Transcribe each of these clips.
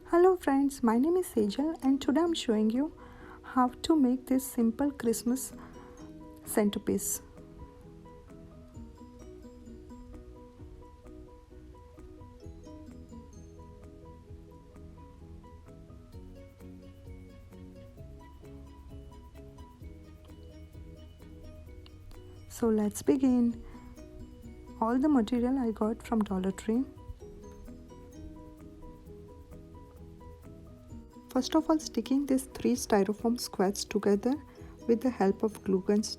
Hello friends, my name is Sejal and today I'm showing you how to make this simple Christmas centerpiece. So let's begin. All the material I got from Dollar Tree. First of all, sticking these 3 styrofoam squares together with the help of glue guns.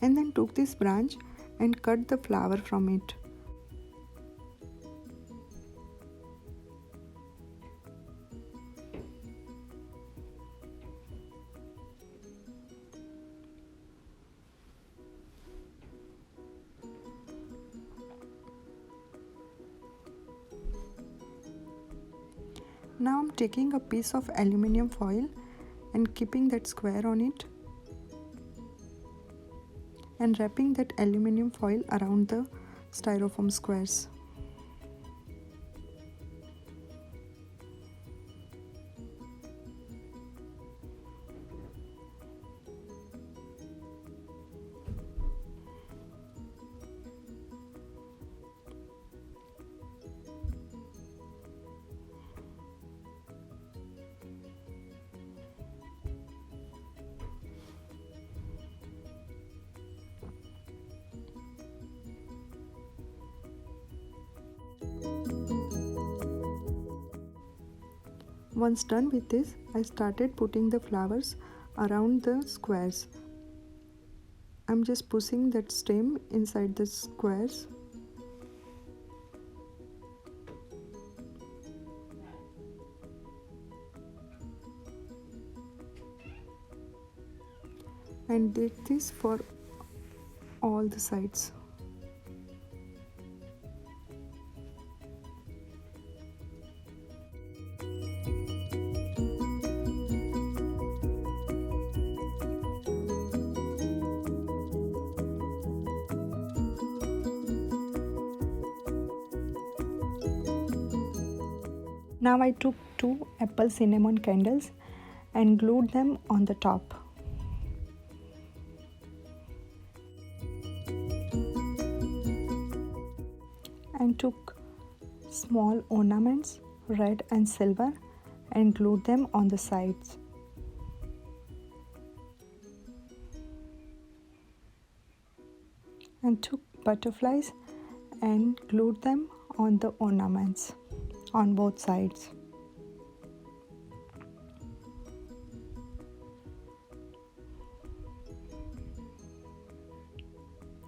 And then took this branch and cut the flower from it. Now I'm taking a piece of aluminium foil and keeping that square on it and wrapping that aluminium foil around the styrofoam squares. Once done with this, I started putting the flowers around the squares. I'm just pushing that stem inside the squares. And did this for all the sides. Now I took 2 apple cinnamon candles and glued them on the top. And took small ornaments, red and silver, and glued them on the sides. And took butterflies and glued them on the ornaments on both sides.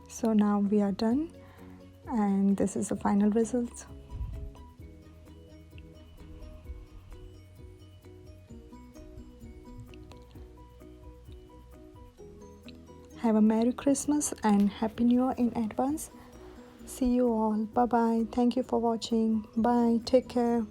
So now we are done, and this is the final result. Have a Merry Christmas and Happy New Year in advance. See you all. Bye bye. Thank you for watching. Bye. Take care.